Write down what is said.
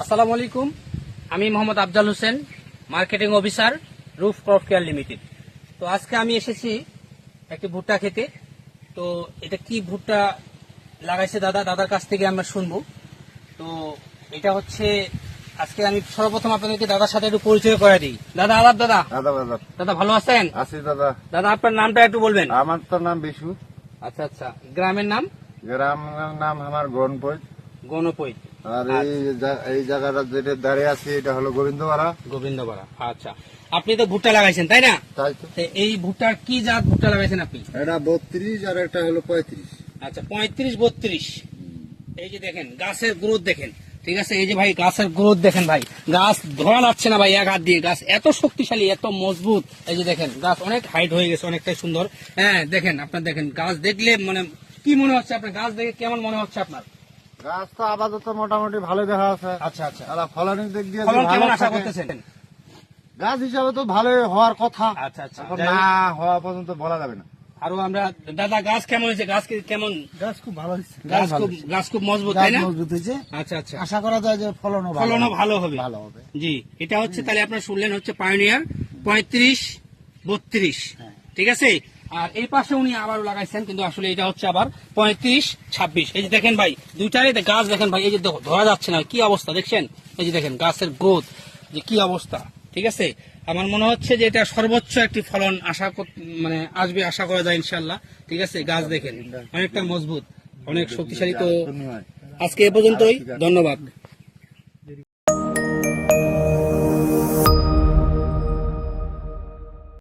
আসসালামু আলাইকুম, আমি Mohammad Afzal Hossain, marketing officer, Roof Crop Care Limited. তো আজকে আমি এসেছি একটি ভুট্টা খেতে। তো এটা কি ভুট্টা লাগাইছে দাদার কাছ থেকে আমরা শুনবো। তো এটা হচ্ছে আজকে আমি সর্বপ্রথম আপনাদেরকে দাদার সাথে একটু পরিচয় করে দিই। দাদা আলাপ দাদা দাদা ভালো আছেন? আছি দাদা। দাদা আপনার নামটা একটু বলবেন। আমার তো নাম বিশু। আচ্ছা আচ্ছা, গ্রামের নাম? গ্রামের নাম আমার গনপই। গণপই। আর এই জায়গাটা যেটা দাঁড়িয়ে আছে এটা হলো গোবিন্দপাড়া। আচ্ছা, আপনি তো ভুট্টা লাগাইছেন তাই না? তাই তো। তো এই ভুট্টার কি জাত ভুট্টা লাগাইছেন আপনি? এটা 32 আর একটা হলো 35। আচ্ছা, 35-32। এই যে দেখেন গাছের গ্রোথ দেখেন, ঠিক আছে? এই যে ভাই গাছের গ্রোথ দেখেন ভাই, গাছ ধরা যাচ্ছে না ভাই এক হাত দিয়ে। গাছ এত শক্তিশালী, এত মজবুত। এই যে দেখেন গাছ অনেক হাইট হয়ে গেছে, অনেকটাই সুন্দর। হ্যাঁ দেখেন, আপনার দেখেন গাছ দেখলে মানে কি মনে হচ্ছে আপনার? গাছ দেখে কেমন মনে হচ্ছে আপনার? গাছ তো আপাতত মোটামুটি ভালো দেখা আছে। আচ্ছা আচ্ছা, আর ফলনের দিক দিয়ে ফলন ভালো কেমন আশা থাকে। করতেছেন? গাছ হিসাবে তো ভালোই হওয়ার কথা। আচ্ছা আচ্ছা, এখন না হওয়া পর্যন্ত বলা যাবে না। আরো আমরা দাদা গাছ কেমন হয়েছে? গাছ কেমন? গাছ খুব ভালো হয়েছে। গাছ খুব মজবুত তাই না? মজবুত হয়েছে। আচ্ছা আচ্ছা, আশা করা যায় যে ফলনও ভালো হবে। ভালো হবে। জি, এটা হচ্ছে তাহলে আপনার শুনলেন হচ্ছে পায়োনিয়ার 35-32, ঠিক আছে? আর এই পাশে উনি আবারও লাগাইছেন, কিন্তু আসলে এটা হচ্ছে আবার 35-26। এই যে দেখেন ভাই, দুইটারই গাছ দেখেন ভাই, এই যে ধরা যাচ্ছে না, কি অবস্থা দেখছেন? এই যে দেখেন গাছের গ্রোথ যে কি অবস্থা, ঠিক আছে? আমার মনে হচ্ছে যে এটা সর্বোচ্চ একটি ফলন মানে আসবে, আশা করা যায় ইনশাল্লাহ, ঠিক আছে? গাছ দেখেন অনেকটা মজবুত, অনেক শক্তিশালী। তো আজকে এ পর্যন্তই, ধন্যবাদ।